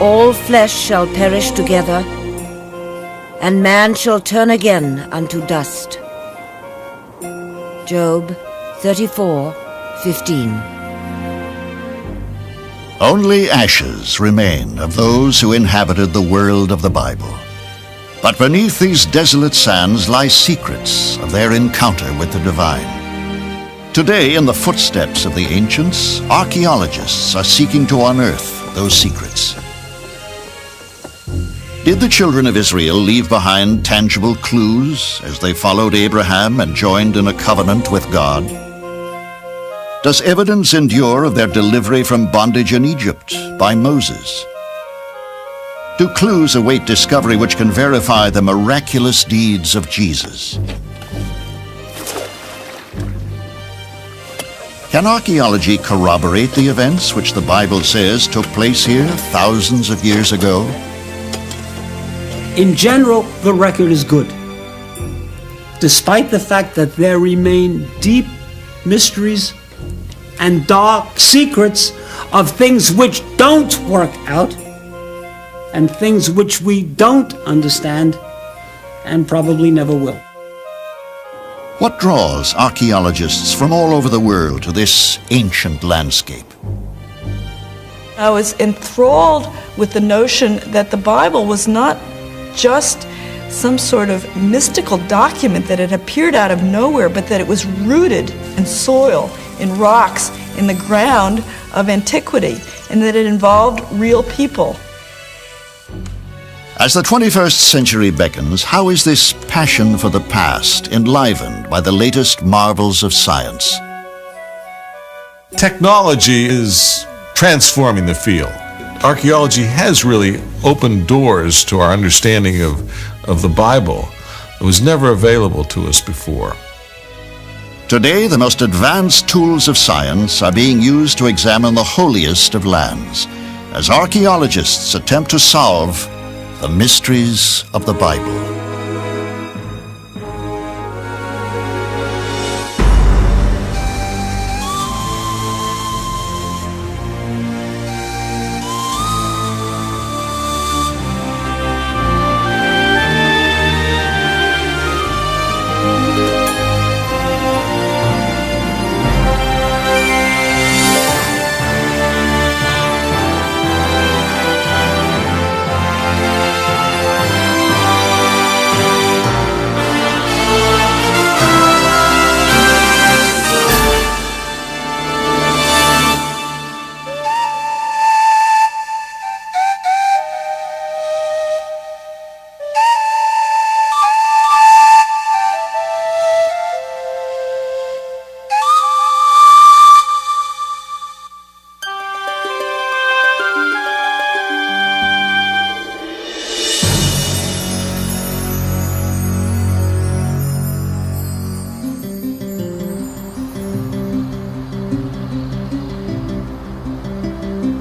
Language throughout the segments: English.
all flesh shall perish together, and man shall turn again unto dust. Job 34:15. Only ashes remain of those who inhabited the world of the Bible. But beneath these desolate sands lie secrets of their encounter with the divine. Today, in the footsteps of the ancients, archaeologists are seeking to unearth those secrets. Did the children of Israel leave behind tangible clues as they followed Abraham and joined in a covenant with God? Does evidence endure of their delivery from bondage in Egypt by Moses? Do clues await discovery which can verify the miraculous deeds of Jesus? Can archaeology corroborate the events which the Bible says took place here thousands of years ago? In general, the record is good, despite the fact that there remain deep mysteries and dark secrets of things which don't work out and things which we don't understand and probably never will. What draws archaeologists from all over the world to this ancient landscape? I was enthralled with the notion that the Bible was not just some sort of mystical document that had appeared out of nowhere, but that it was rooted in soil, in rocks, in the ground of antiquity, and that it involved real people. As the 21st century beckons, how is this passion for the past enlivened by the latest marvels of science? Technology is transforming the field. Archaeology has really opened doors to our understanding of the Bible that was never available to us before. Today, the most advanced tools of science are being used to examine the holiest of lands, as archaeologists attempt to solve the mysteries of the Bible.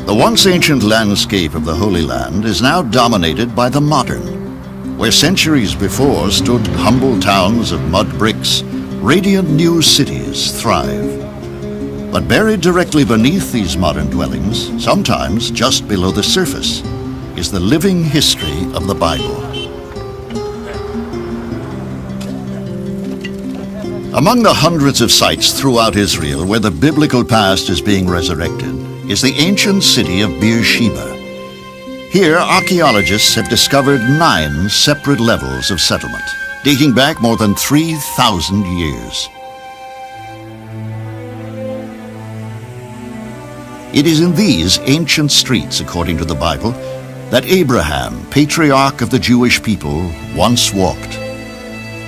The once ancient landscape of the Holy Land is now dominated by the modern, where centuries before stood humble towns of mud bricks, radiant new cities thrive. But buried directly beneath these modern dwellings, sometimes just below the surface, is the living history of the Bible. Among the hundreds of sites throughout Israel where the biblical past is being resurrected is the ancient city of Beersheba. Here, archaeologists have discovered 9 separate levels of settlement, dating back more than 3,000 years. It is in these ancient streets, according to the Bible, that Abraham, patriarch of the Jewish people, once walked.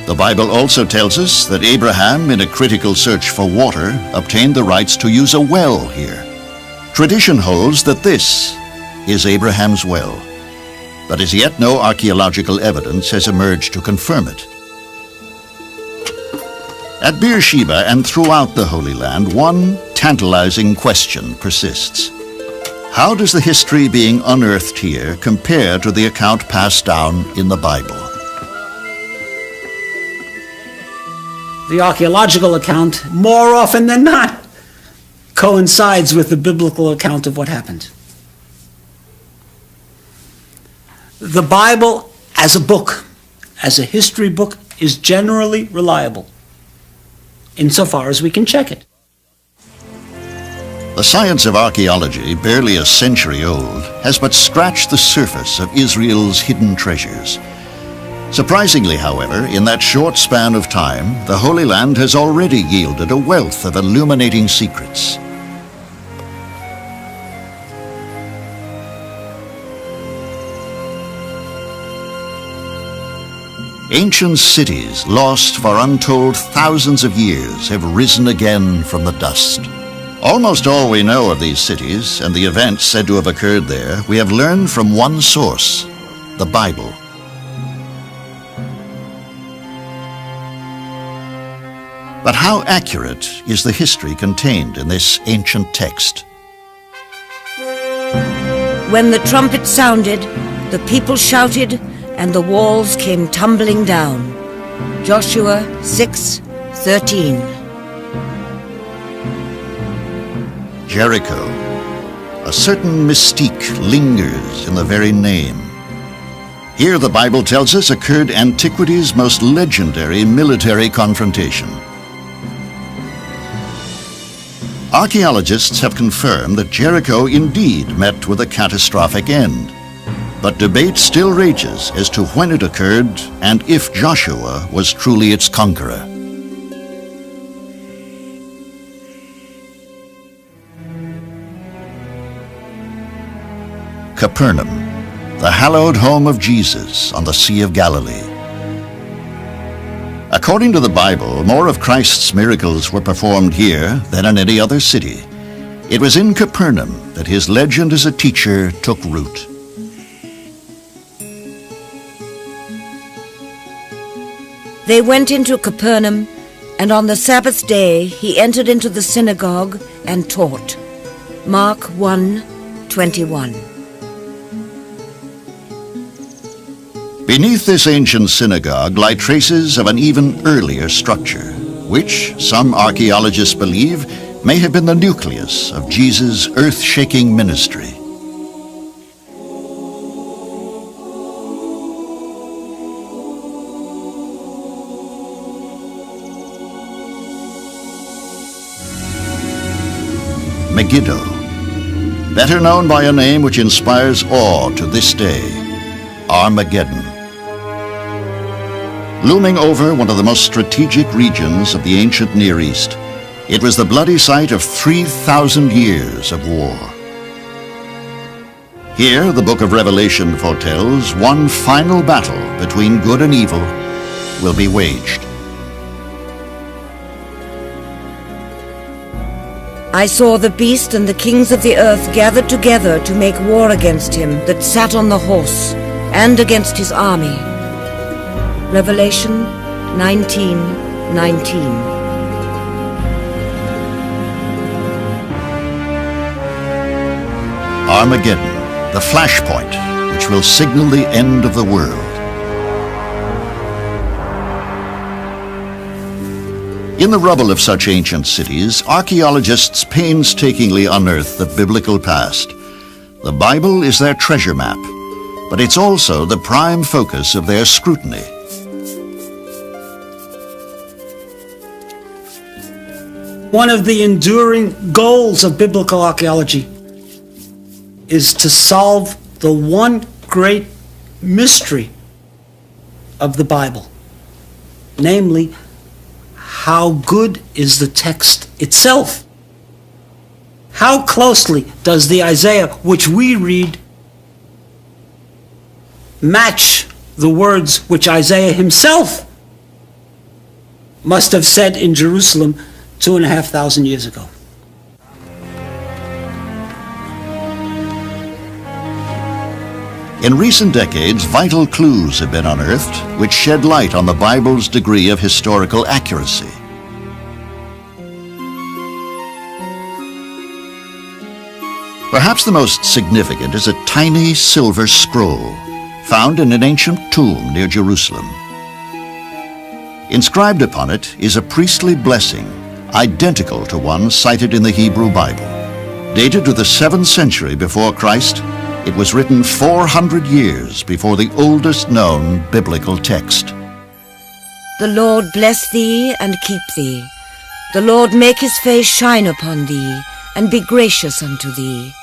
The Bible also tells us that Abraham, in a critical search for water, obtained the rights to use a well here. Tradition holds that this is Abraham's well, but as yet no archaeological evidence has emerged to confirm it. At Beersheba and throughout the Holy Land, one tantalizing question persists. How does the history being unearthed here compare to the account passed down in the Bible? The archaeological account, more often than not, coincides with the biblical account of what happened. The Bible as a book, as a history book, is generally reliable, insofar as we can check it. The science of archaeology, barely a century old, has but scratched the surface of Israel's hidden treasures. Surprisingly, however, in that short span of time, the Holy Land has already yielded a wealth of illuminating secrets. Ancient cities, lost for untold thousands of years, have risen again from the dust. Almost all we know of these cities and the events said to have occurred there, we have learned from one source, the Bible. But how accurate is the history contained in this ancient text? When the trumpet sounded, the people shouted, and the walls came tumbling down. Joshua 6:13. Jericho. A certain mystique lingers in the very name. Here, the Bible tells us, occurred antiquity's most legendary military confrontation. Archaeologists have confirmed that Jericho indeed met with a catastrophic end. But debate still rages as to when it occurred and if Joshua was truly its conqueror. Capernaum, the hallowed home of Jesus on the Sea of Galilee. According to the Bible, more of Christ's miracles were performed here than in any other city. It was in Capernaum that his legend as a teacher took root. They went into Capernaum, and on the Sabbath day he entered into the synagogue and taught. Mark 1:21. Beneath this ancient synagogue lie traces of an even earlier structure, which some archaeologists believe may have been the nucleus of Jesus' earth-shaking ministry. Megiddo, better known by a name which inspires awe to this day, Armageddon. Looming over one of the most strategic regions of the ancient Near East, it was the bloody site of 3,000 years of war. Here, the book of Revelation foretells one final battle between good and evil will be waged. I saw the beast and the kings of the earth gathered together to make war against him that sat on the horse, and against his army. Revelation 19:19. Armageddon, the flashpoint which will signal the end of the world. In the rubble of such ancient cities, archaeologists painstakingly unearth the biblical past. The Bible is their treasure map, but it's also the prime focus of their scrutiny. One of the enduring goals of biblical archaeology is to solve the one great mystery of the Bible, namely, how good is the text itself? How closely does the Isaiah which we read match the words which Isaiah himself must have said in Jerusalem 2,500 years ago? In recent decades, vital clues have been unearthed which shed light on the Bible's degree of historical accuracy. Perhaps the most significant is a tiny silver scroll found in an ancient tomb near Jerusalem. Inscribed upon it is a priestly blessing identical to one cited in the Hebrew Bible. Dated to the 7th century before Christ, It was written 400 years before the oldest known biblical text. The Lord bless thee and keep thee. The Lord make his face shine upon thee, and be gracious unto thee.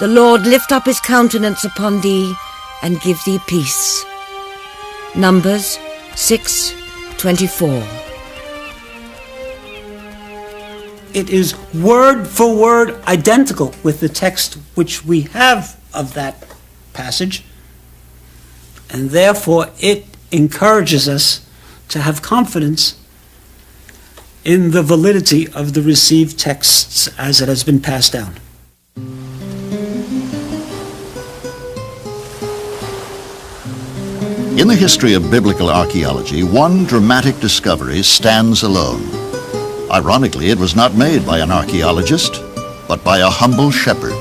The Lord lift up his countenance upon thee, and give thee peace. Numbers 6:24. It is word for word identical with the text which we have of that passage, and therefore it encourages us to have confidence in the validity of the received texts as it has been passed down. In the history of biblical archaeology, one dramatic discovery stands alone. Ironically, it was not made by an archaeologist, but by a humble shepherd.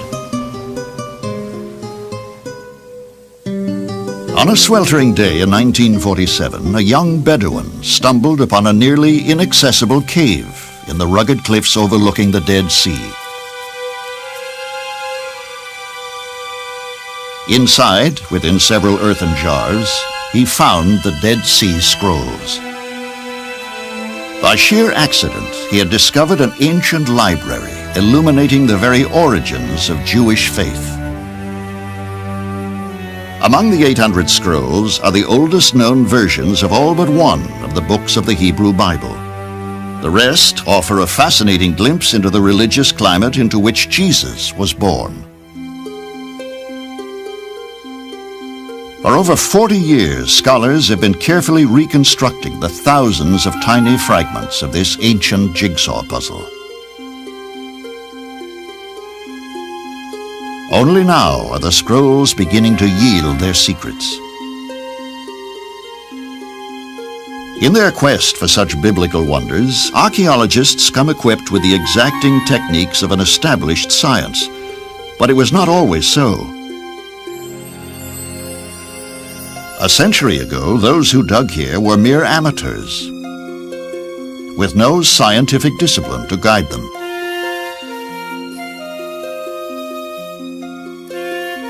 On a sweltering day in 1947, a young Bedouin stumbled upon a nearly inaccessible cave in the rugged cliffs overlooking the Dead Sea. Inside, within several earthen jars, he found the Dead Sea Scrolls. By sheer accident, he had discovered an ancient library illuminating the very origins of Jewish faith. Among the 800 scrolls are the oldest known versions of all but one of the books of the Hebrew Bible. The rest offer a fascinating glimpse into the religious climate into which Jesus was born. For over 40 years, scholars have been carefully reconstructing the thousands of tiny fragments of this ancient jigsaw puzzle. Only now are the scrolls beginning to yield their secrets. In their quest for such biblical wonders, archaeologists come equipped with the exacting techniques of an established science. But it was not always so. A century ago, those who dug here were mere amateurs, with no scientific discipline to guide them.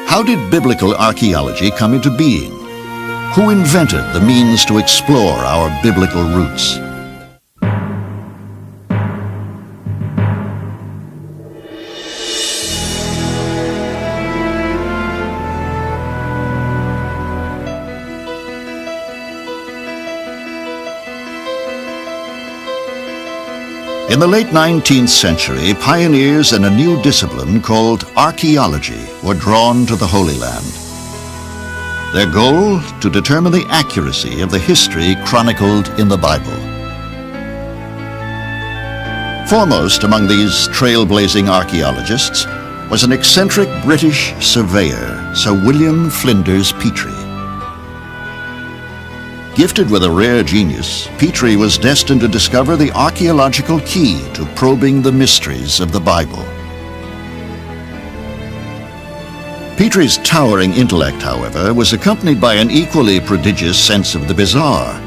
How did biblical archaeology come into being? Who invented the means to explore our biblical roots? In the late 19th century, pioneers in a new discipline called archaeology were drawn to the Holy Land. Their goal, to determine the accuracy of the history chronicled in the Bible. Foremost among these trailblazing archaeologists was an eccentric British surveyor, Sir William Flinders Petrie. Gifted with a rare genius, Petrie was destined to discover the archaeological key to probing the mysteries of the Bible. Petrie's towering intellect, however, was accompanied by an equally prodigious sense of the bizarre.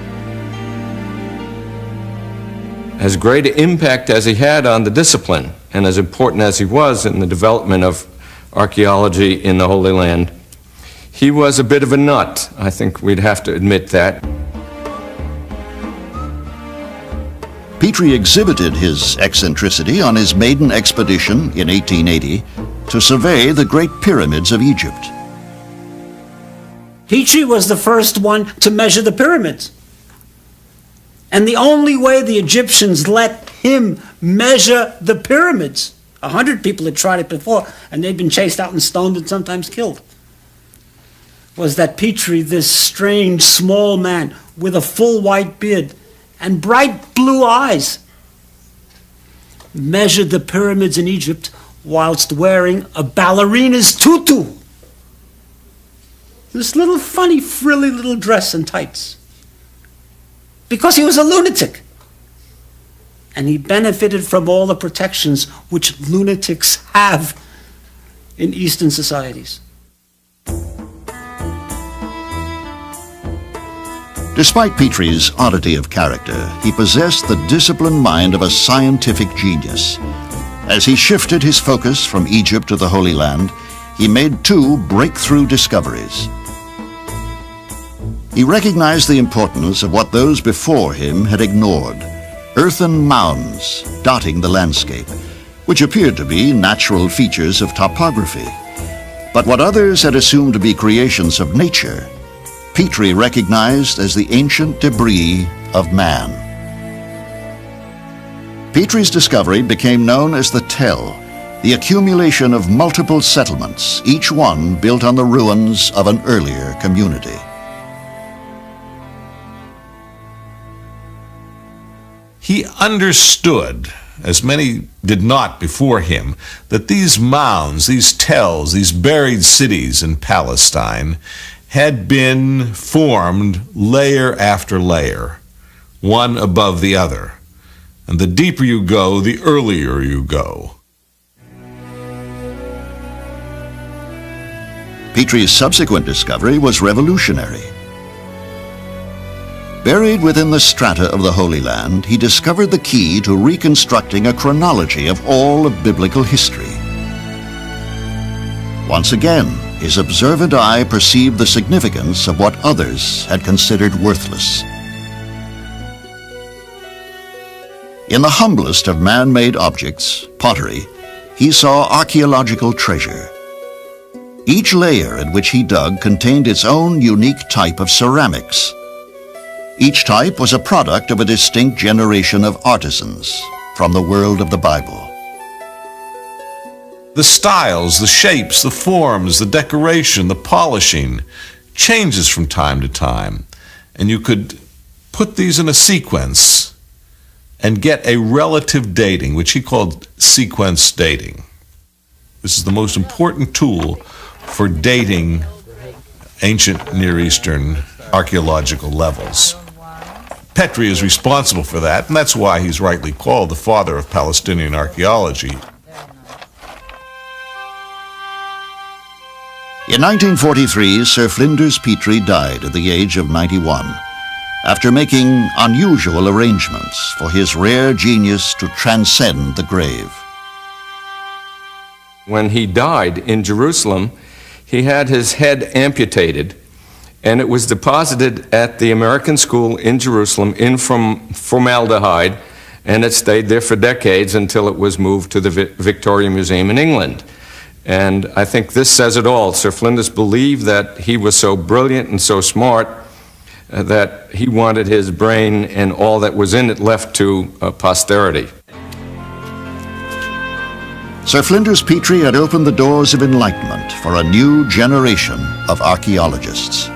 As great an impact as he had on the discipline, and as important as he was in the development of archaeology in the Holy Land, he was a bit of a nut. I think we'd have to admit that. Petrie exhibited his eccentricity on his maiden expedition in 1880 to survey the Great Pyramids of Egypt. Petrie was the first one to measure the pyramids. And the only way the Egyptians let him measure the pyramids, 100 people had tried it before, and they'd been chased out and stoned and sometimes killed, was that Petrie, this strange small man with a full white beard and bright blue eyes, measured the pyramids in Egypt whilst wearing a ballerina's tutu. This little funny, frilly little dress and tights. Because he was a lunatic. And he benefited from all the protections which lunatics have in Eastern societies. Despite Petrie's oddity of character, he possessed the disciplined mind of a scientific genius. As he shifted his focus from Egypt to the Holy Land, he made two breakthrough discoveries. He recognized the importance of what those before him had ignored: earthen mounds dotting the landscape, which appeared to be natural features of topography. But what others had assumed to be creations of nature, P.O.E. recognized as the ancient debris of man. P.O.E.'s discovery became known as the Tell, the accumulation of multiple settlements, each one built on the ruins of an earlier community. He understood, as many did not before him, that these mounds, these tells, these buried cities in Palestine had been formed layer after layer, one above the other. And the deeper you go, the earlier you go. P.O.E.'s subsequent discovery was revolutionary. Buried within the strata of the Holy Land, he discovered the key to reconstructing a chronology of all of biblical history. Once again, his observant eye perceived the significance of what others had considered worthless. In the humblest of man-made objects, pottery, he saw archaeological treasure. Each layer in which he dug contained its own unique type of ceramics. Each type was a product of a distinct generation of artisans from the world of the Bible. The styles, the shapes, the forms, the decoration, the polishing changes from time to time. And you could put these in a sequence and get a relative dating, which he called sequence dating. This is the most important tool for dating ancient Near Eastern archaeological levels. P.O.E. is responsible for that, and that's why he's rightly called the father of Palestinian archaeology. In 1943, Sir Flinders Petrie died at the age of 91, after making unusual arrangements for his rare genius to transcend the grave. When he died in Jerusalem, he had his head amputated, and it was deposited at the American School in Jerusalem in formaldehyde, and it stayed there for decades until it was moved to the Victoria Museum in England. And I think this says it all. Sir Flinders believed that he was so brilliant and so smart that he wanted his brain and all that was in it left to posterity. Sir Flinders Petrie had opened the doors of enlightenment for a new generation of archaeologists.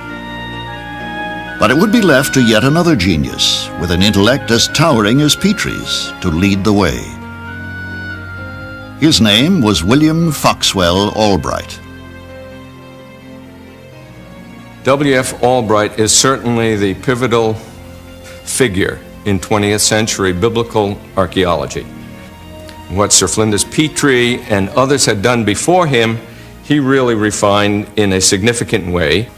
But it would be left to yet another genius with an intellect as towering as Petrie's to lead the way. His name was William Foxwell Albright. W.F. Albright is certainly the pivotal figure in 20th century biblical archaeology. What Sir Flinders Petrie and others had done before him, he really refined in a significant way.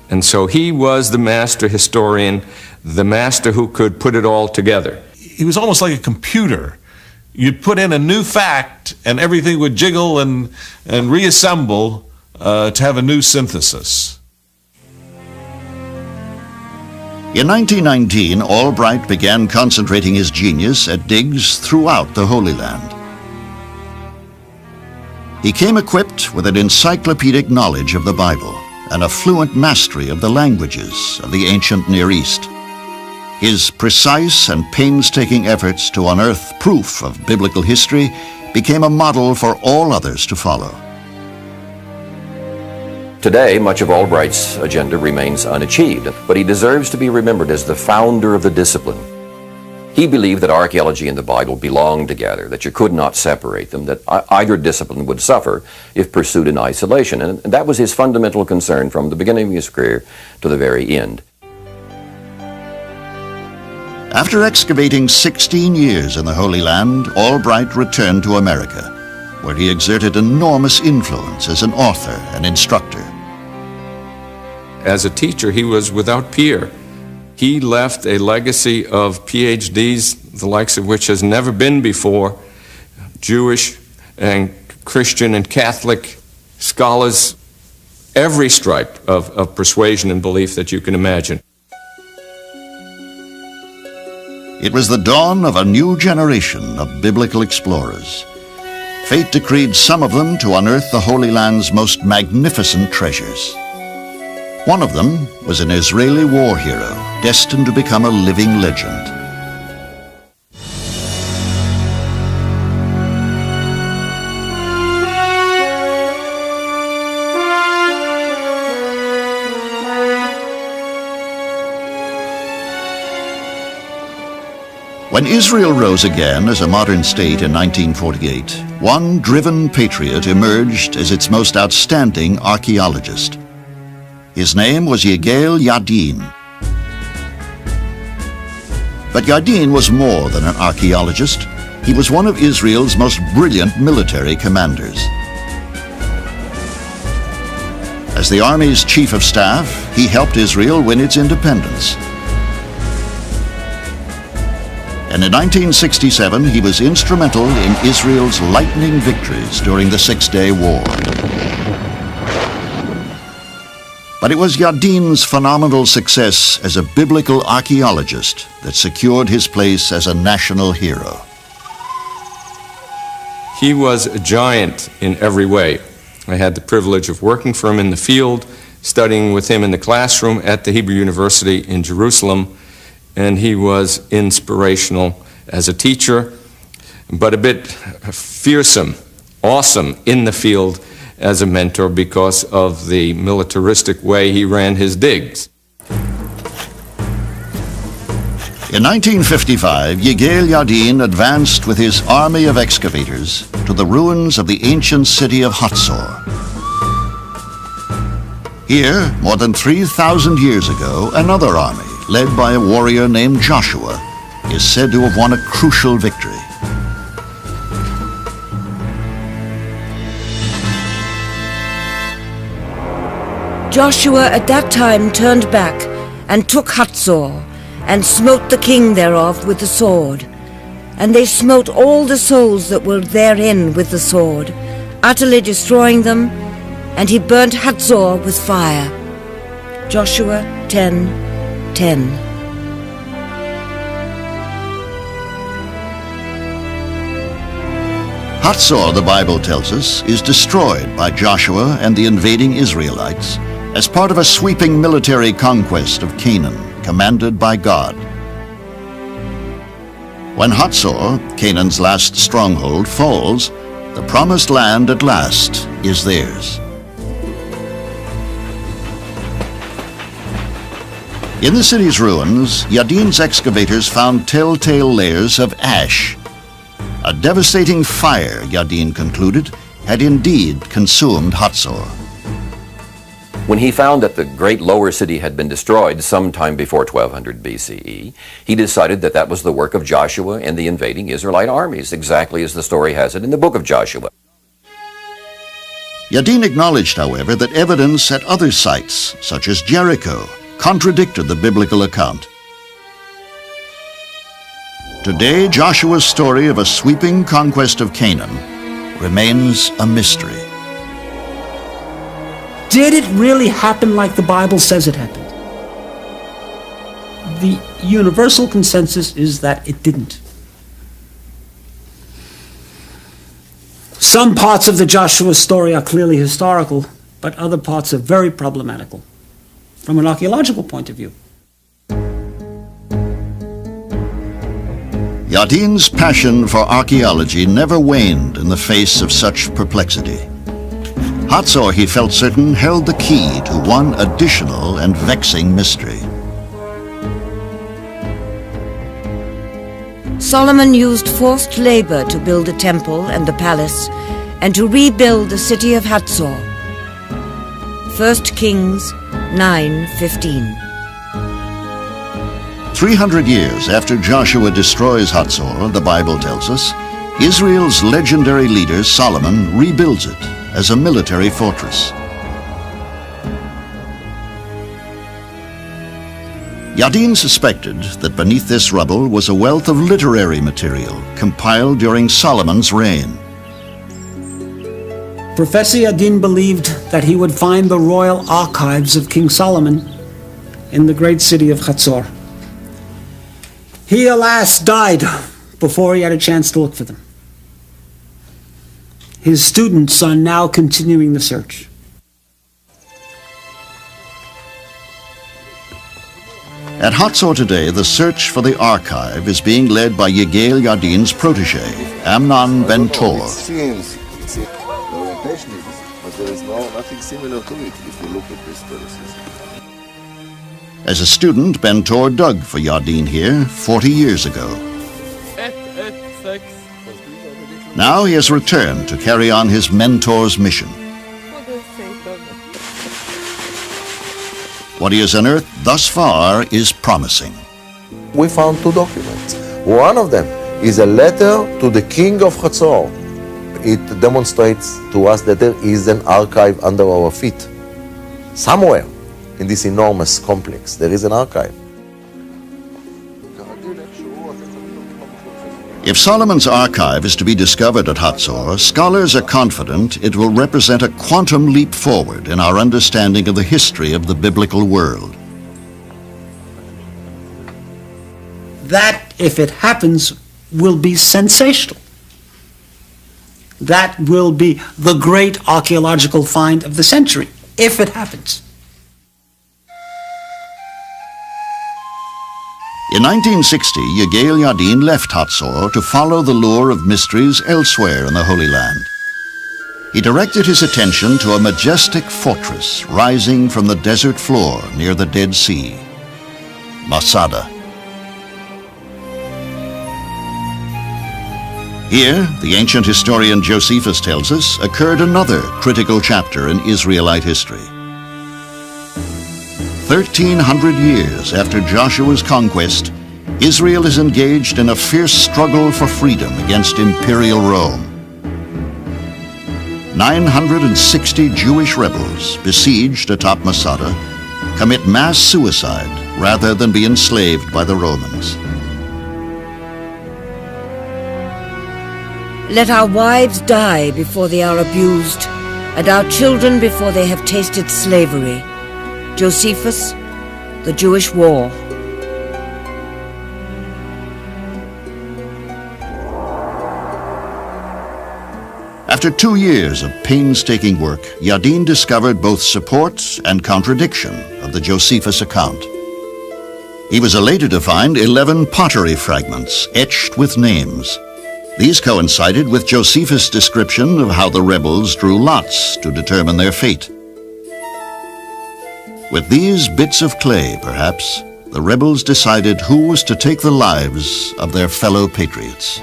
And so he was the master historian, the master who could put it all together. He was almost like a computer. You'd put in a new fact and everything would jiggle and reassemble to have a new synthesis. In 1919, Albright began concentrating his genius at digs throughout the Holy Land. He came equipped with an encyclopedic knowledge of the Bible and a fluent mastery of the languages of the ancient Near East. His precise and painstaking efforts to unearth proof of biblical history became a model for all others to follow. Today, much of Albright's agenda remains unachieved, but he deserves to be remembered as the founder of the discipline. He believed that archaeology and the Bible belonged together, that you could not separate them, that either discipline would suffer if pursued in isolation, and that was his fundamental concern from the beginning of his career to the very end. After excavating 16 years in the Holy Land, Albright returned to America, where he exerted enormous influence as an author and instructor. As a teacher, he was without peer. He left a legacy of PhDs, the likes of which has never been before, Jewish and Christian and Catholic scholars, every stripe of persuasion and belief that you can imagine. It was the dawn of a new generation of biblical explorers. Fate decreed some of them to unearth the Holy Land's most magnificent treasures. One of them was an Israeli war hero destined to become a living legend. When Israel rose again as a modern state in 1948, one driven patriot emerged as its most outstanding archaeologist. His name was Yigael Yadin. But Yadin was more than an archaeologist. He was one of Israel's most brilliant military commanders. As the Army's chief of staff, he helped Israel win its independence. And in 1967, he was instrumental in Israel's lightning victories during the Six-Day War. But it was Yadin's phenomenal success as a biblical archaeologist that secured his place as a national hero. He was a giant in every way. I had the privilege of working for him in the field, studying with him in the classroom at the Hebrew University in Jerusalem, and he was inspirational as a teacher, but a bit fearsome, awesome in the field as a mentor because of the militaristic way he ran his digs. In 1955, Yigael Yadin advanced with his army of excavators to the ruins of the ancient city of Hatzor. Here, more than 3,000 years ago, another army, led by a warrior named Joshua, is said to have won a crucial victory. Joshua at that time turned back and took Hatzor, and smote the king thereof with the sword. And they smote all the souls that were therein with the sword, utterly destroying them, and he burnt Hatzor with fire. Joshua 10:10. Hatzor, the Bible tells us, is destroyed by Joshua and the invading Israelites as part of a sweeping military conquest of Canaan, commanded by God. When Hatzor, Canaan's last stronghold, falls, the promised land at last is theirs. In the city's ruins, Yadin's excavators found telltale layers of ash. A devastating fire, Yadin concluded, had indeed consumed Hatzor. When he found that the great lower city had been destroyed sometime before 1200 BCE, he decided that that was the work of Joshua and the invading Israelite armies, exactly as the story has it in the book of Joshua. Yadin acknowledged, however, that evidence at other sites, such as Jericho, contradicted the biblical account. Today, Joshua's story of a sweeping conquest of Canaan remains a mystery. Did it really happen like the Bible says it happened? The universal consensus is that it didn't. Some parts of the Joshua story are clearly historical, but other parts are very problematical from an archaeological point of view. Yadin's passion for archaeology never waned in the face of such perplexity. Hatzor, he felt certain, held the key to one additional and vexing mystery. Solomon used forced labor to build a temple and a palace, and to rebuild the city of Hatzor. 1 Kings 9:15. 300 years after Joshua destroys Hatzor, the Bible tells us, Israel's legendary leader Solomon rebuilds it as a military fortress. Yadin suspected that beneath this rubble was a wealth of literary material compiled during Solomon's reign. Professor Yadin believed that he would find the royal archives of King Solomon in the great city of Chatzor. He, alas, died before he had a chance to look for them. His students are now continuing the search. At Hatzor today, the search for the archive is being led by Yigael Yadin's protege, Amnon Ben Tor. The orientation is, but there is nothing similar to it if you look at this criticism. As a student, Ben Tor dug for Yadin here 40 years ago. Now he has returned to carry on his mentor's mission. What he has unearthed thus far is promising. We found two documents. One of them is a letter to the king of Chatzor. It demonstrates to us that there is an archive under our feet. Somewhere in this enormous complex, there is an archive. If Solomon's archive is to be discovered at Hatzor, scholars are confident it will represent a quantum leap forward in our understanding of the history of the biblical world. That, if it happens, will be sensational. That will be the great archaeological find of the century, if it happens. In 1960, Yigael Yadin left Hatzor to follow the lure of mysteries elsewhere in the Holy Land. He directed his attention to a majestic fortress rising from the desert floor near the Dead Sea, Masada. Here, the ancient historian Josephus tells us, occurred another critical chapter in Israelite history. 1,300 years after Joshua's conquest, Israel is engaged in a fierce struggle for freedom against imperial Rome. 960 Jewish rebels besieged atop Masada commit mass suicide rather than be enslaved by the Romans. Let our wives die before they are abused, and our children before they have tasted slavery. Josephus, The Jewish War. After 2 years of painstaking work, Yadin discovered both support and contradiction of the Josephus account. He was elated to find 11 pottery fragments etched with names. These coincided with Josephus' description of how the rebels drew lots to determine their fate. With these bits of clay, perhaps, the rebels decided who was to take the lives of their fellow patriots.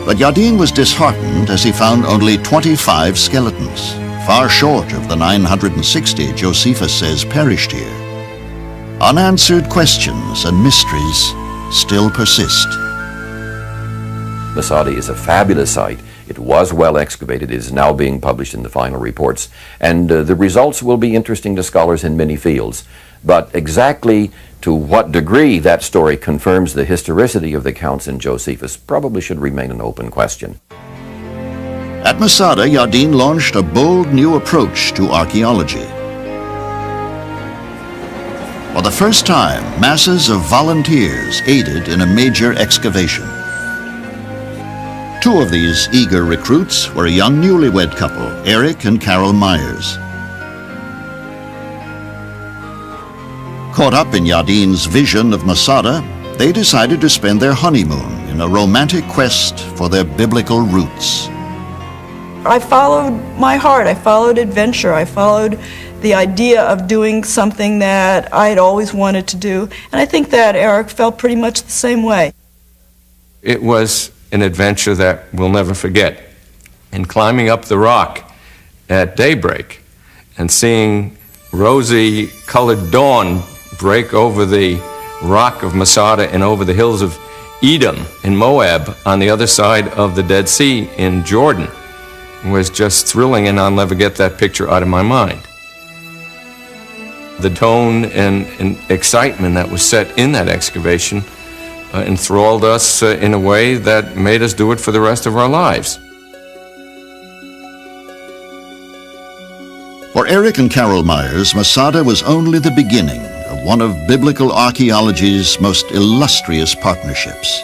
But Yadin was disheartened as he found only 25 skeletons, far short of the 960 Josephus says perished here. Unanswered questions and mysteries still persist. Masada is a fabulous site. It was well excavated. It is now being published in the final reports. And the results will be interesting to scholars in many fields. But exactly to what degree that story confirms the historicity of the accounts in Josephus probably should remain an open question. At Masada, Yadin launched a bold new approach to archaeology. For the first time, masses of volunteers aided in a major excavation. 2 of these eager recruits were a young newlywed couple, Eric and Carol Myers. Caught up in Yadin's vision of Masada, they decided to spend their honeymoon in a romantic quest for their biblical roots. I followed my heart. I followed adventure. I followed the idea of doing something that I had always wanted to do. And I think that Eric felt pretty much the same way. It was an adventure that we'll never forget. And climbing up the rock at daybreak and seeing rosy-colored dawn break over the rock of Masada and over the hills of Edom in Moab on the other side of the Dead Sea in Jordan was just thrilling, and I'll never get that picture out of my mind. The tone and excitement that was set in that excavation enthralled us in a way that made us do it for the rest of our lives. For Eric and Carol Myers, Masada was only the beginning of one of biblical archaeology's most illustrious partnerships.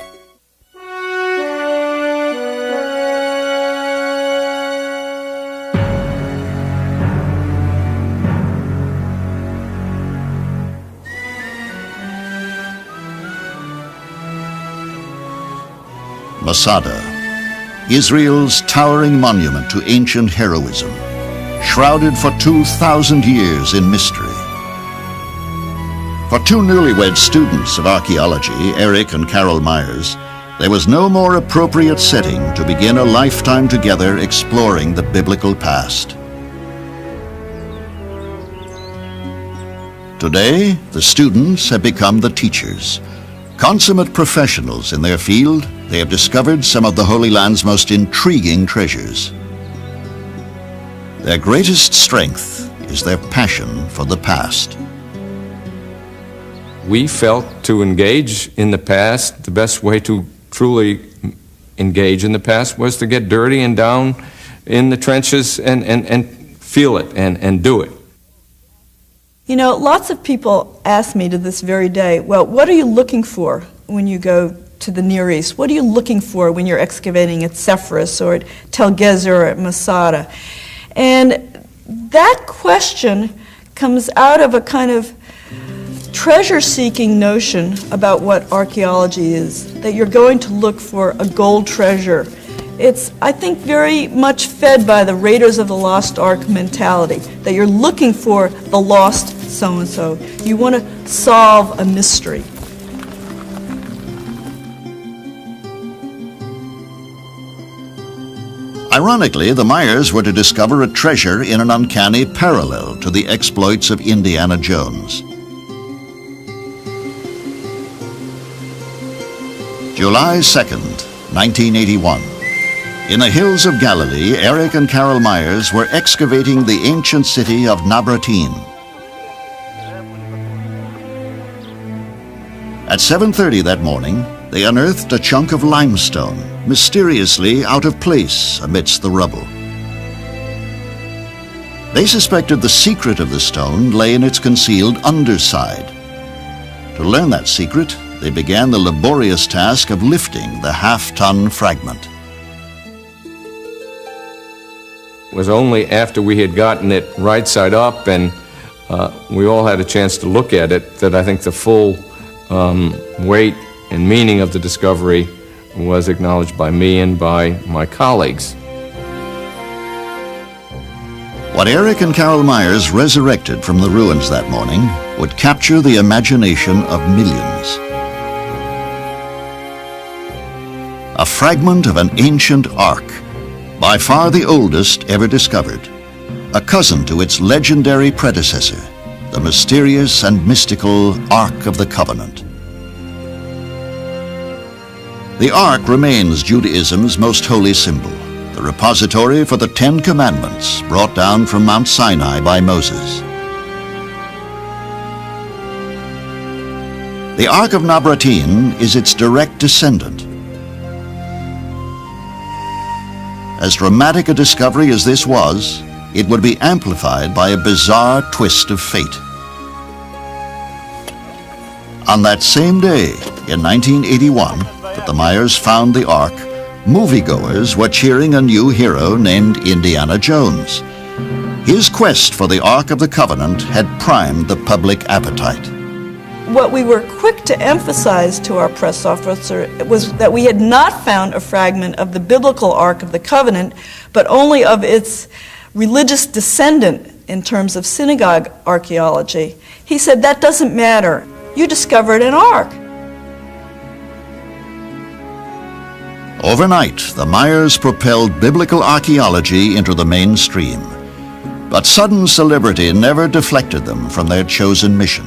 Masada, Israel's towering monument to ancient heroism, shrouded for 2,000 years in mystery. For two newlywed students of archaeology, Eric and Carol Myers, there was no more appropriate setting to begin a lifetime together exploring the biblical past. Today, the students have become the teachers. Consummate professionals in their field, they have discovered some of the Holy Land's most intriguing treasures. Their greatest strength is their passion for the past. We felt to engage in the past, the best way to truly engage in the past was to get dirty and down in the trenches and feel it and do it. You know, lots of people ask me to this very day, well, what are you looking for when you go to the Near East? What are you looking for when you're excavating at Sepphoris or at Tel Gezer or at Masada? And that question comes out of a kind of treasure-seeking notion about what archaeology is, that you're going to look for a gold treasure. It's, I think, very much fed by the Raiders of the Lost Ark mentality, that you're looking for the lost so-and-so. You want to solve a mystery. Ironically, the Myers were to discover a treasure in an uncanny parallel to the exploits of Indiana Jones. July 2nd, 1981. In the hills of Galilee, Eric and Carol Myers were excavating the ancient city of Nabratin. At 7:30 that morning, they unearthed a chunk of limestone, mysteriously out of place amidst the rubble. They suspected the secret of the stone lay in its concealed underside. To learn that secret, they began the laborious task of lifting the half-ton fragment. It was only after we had gotten it right side up and we all had a chance to look at it that I think the full weight and meaning of the discovery was acknowledged by me and by my colleagues. What Eric and Carol Myers resurrected from the ruins that morning would capture the imagination of millions. A fragment of an ancient ark, by far the oldest ever discovered, a cousin to its legendary predecessor, the mysterious and mystical Ark of the Covenant. The Ark remains Judaism's most holy symbol, the repository for the 10 Commandments brought down from Mount Sinai by Moses. The Ark of Nabratin is its direct descendant. As dramatic a discovery as this was, it would be amplified by a bizarre twist of fate. On that same day, in 1981, that the Myers found the Ark, moviegoers were cheering a new hero named Indiana Jones. His quest for the Ark of the Covenant had primed the public appetite. What we were quick to emphasize to our press officer was that we had not found a fragment of the biblical Ark of the Covenant, but only of its religious descendant in terms of synagogue archaeology. He said, that doesn't matter. You discovered an Ark. Overnight, the Myers propelled biblical archaeology into the mainstream. But sudden celebrity never deflected them from their chosen mission.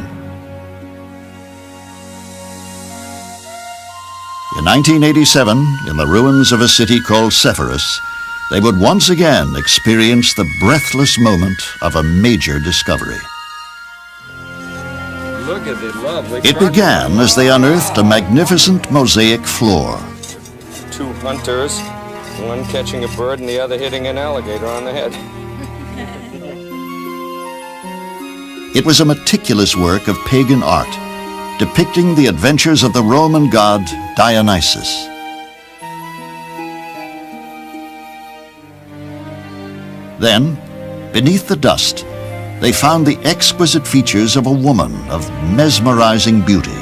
In 1987, in the ruins of a city called Sepphoris, they would once again experience the breathless moment of a major discovery. Look at the lovely It began as they unearthed a magnificent mosaic floor. Two hunters, one catching a bird and the other hitting an alligator on the head. It was a meticulous work of pagan art, depicting the adventures of the Roman god Dionysus. Then, beneath the dust, they found the exquisite features of a woman of mesmerizing beauty,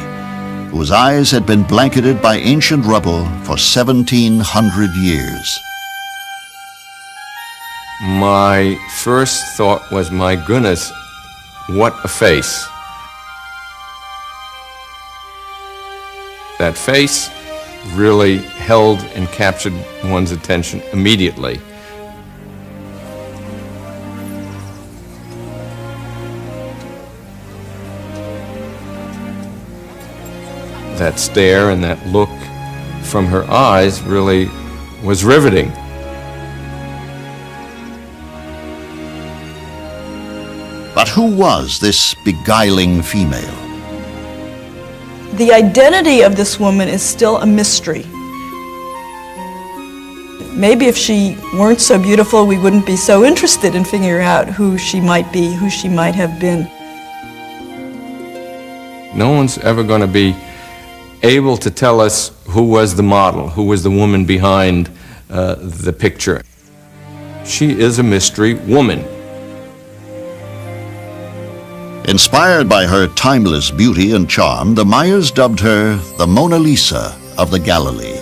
whose eyes had been blanketed by ancient rubble for 1,700 years. My first thought was, my goodness, what a face. That face really held and captured one's attention immediately. That stare and that look from her eyes really was riveting. But who was this beguiling female? The identity of this woman is still a mystery. Maybe if she weren't so beautiful, we wouldn't be so interested in figuring out who she might be, who she might have been. No one's ever going to be able to tell us who was the model, who was the woman behind the picture. She is a mystery woman. Inspired by her timeless beauty and charm, the Mayas dubbed her the Mona Lisa of the Galilee.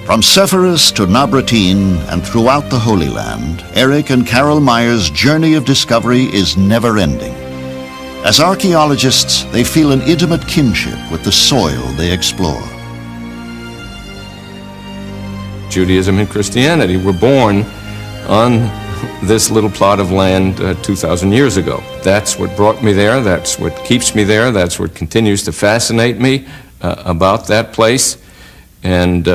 From Sepphoris to Nabratin and throughout the Holy Land, Eric and Carol Meyer's journey of discovery is never-ending. As archaeologists, they feel an intimate kinship with the soil they explore. Judaism and Christianity were born on this little plot of land 2,000 years ago. That's what brought me there, that's what keeps me there, that's what continues to fascinate me about that place, and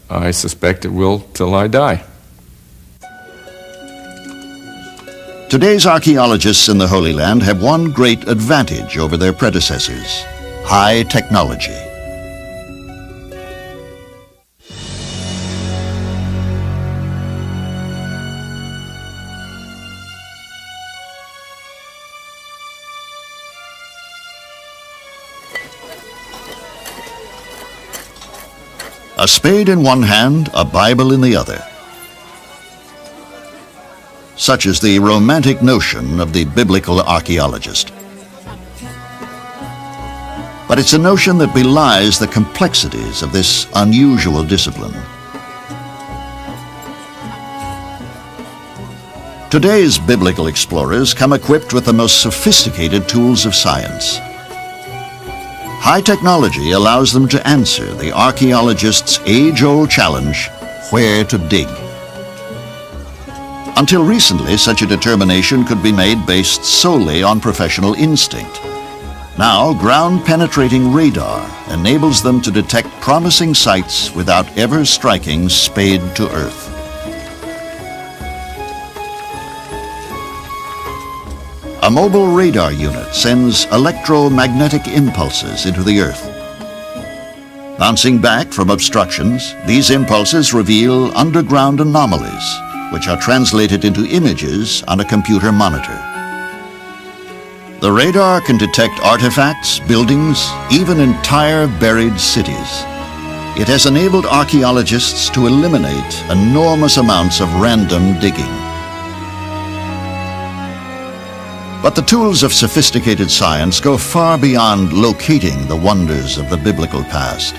I suspect it will till I die. Today's archaeologists in the Holy Land have one great advantage over their predecessors: high technology. A spade in one hand, a Bible in the other. Such is the romantic notion of the biblical archaeologist. But it's a notion that belies the complexities of this unusual discipline. Today's biblical explorers come equipped with the most sophisticated tools of science. High technology allows them to answer the archaeologist's age-old challenge, where to dig. Until recently, such a determination could be made based solely on professional instinct. Now, ground-penetrating radar enables them to detect promising sites without ever striking spade to earth. A mobile radar unit sends electromagnetic impulses into the earth. Bouncing back from obstructions, these impulses reveal underground anomalies, which are translated into images on a computer monitor. The radar can detect artifacts, buildings, even entire buried cities. It has enabled archaeologists to eliminate enormous amounts of random digging. But the tools of sophisticated science go far beyond locating the wonders of the biblical past.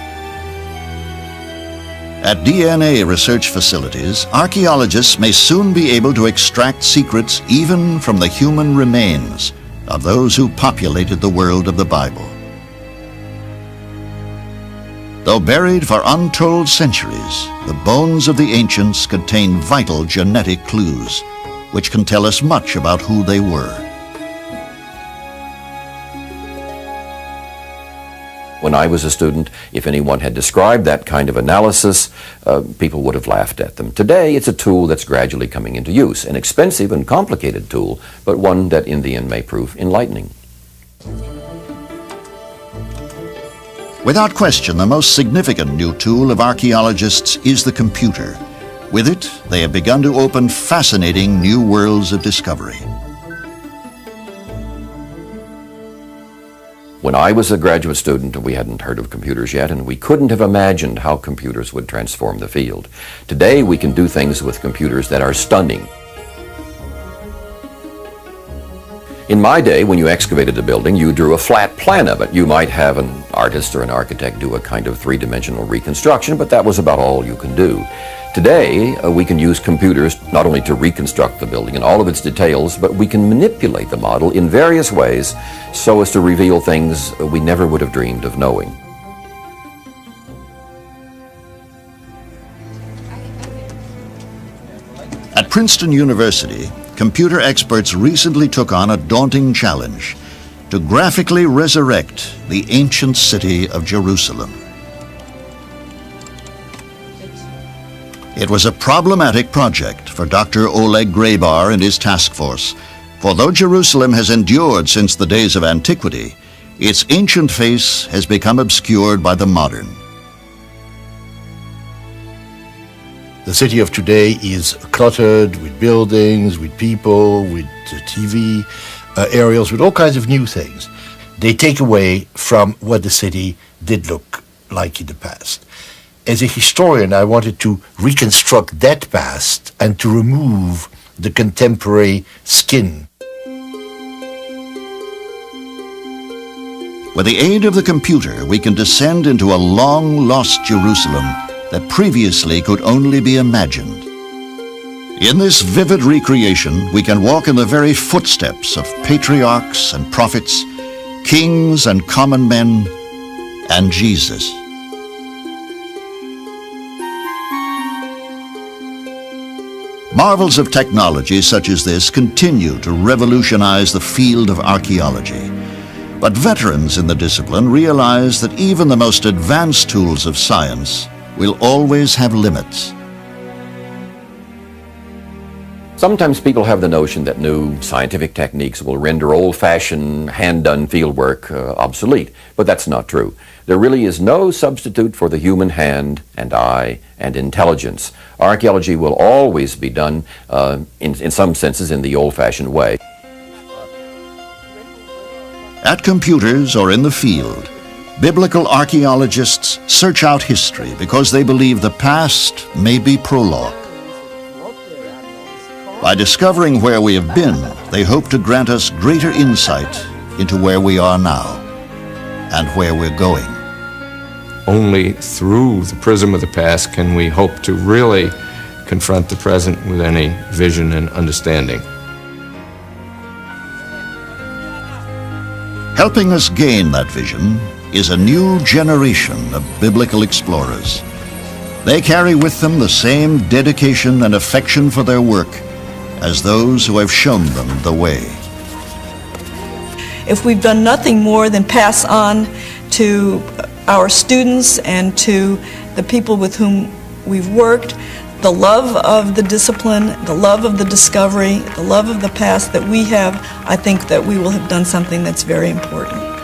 At DNA research facilities, archaeologists may soon be able to extract secrets even from the human remains of those who populated the world of the Bible. Though buried for untold centuries, the bones of the ancients contain vital genetic clues, which can tell us much about who they were. When I was a student, if anyone had described that kind of analysis, people would have laughed at them. Today, it's a tool that's gradually coming into use, an expensive and complicated tool, but one that in the end may prove enlightening. Without question, the most significant new tool of archaeologists is the computer. With it, they have begun to open fascinating new worlds of discovery. When I was a graduate student, we hadn't heard of computers yet, and we couldn't have imagined how computers would transform the field. Today, we can do things with computers that are stunning. In my day, when you excavated a building, you drew a flat plan of it. You might have an artist or an architect do a kind of three-dimensional reconstruction, but that was about all you can do. Today, we can use computers not only to reconstruct the building in all of its details, but we can manipulate the model in various ways so as to reveal things we never would have dreamed of knowing. At Princeton University, computer experts recently took on a daunting challenge to graphically resurrect the ancient city of Jerusalem. It was a problematic project for Dr. Oleg Grabar and his task force, for though Jerusalem has endured since the days of antiquity, its ancient face has become obscured by the modern. The city of today is cluttered with buildings, with people, with TV aerials, with all kinds of new things. They take away from what the city did look like in the past. As a historian, I wanted to reconstruct that past and to remove the contemporary skin. With the aid of the computer, we can descend into a long-lost Jerusalem that previously could only be imagined. In this vivid recreation, we can walk in the very footsteps of patriarchs and prophets, kings and common men, and Jesus. Marvels of technology such as this continue to revolutionize the field of archaeology. But veterans in the discipline realize that even the most advanced tools of science will always have limits. Sometimes people have the notion that new scientific techniques will render old-fashioned, hand-done fieldwork obsolete, but that's not true. There really is no substitute for the human hand and eye and intelligence. Archaeology will always be done, in some senses, in the old-fashioned way. At computers or in the field, biblical archaeologists search out history because they believe the past may be prologue. By discovering where we have been, they hope to grant us greater insight into where we are now and where we're going. Only through the prism of the past can we hope to really confront the present with any vision and understanding. Helping us gain that vision is a new generation of biblical explorers. They carry with them the same dedication and affection for their work as those who have shown them the way. If we've done nothing more than pass on to our students and to the people with whom we've worked the love of the discipline, the love of the discovery, the love of the past that we have, I think that we will have done something that's very important.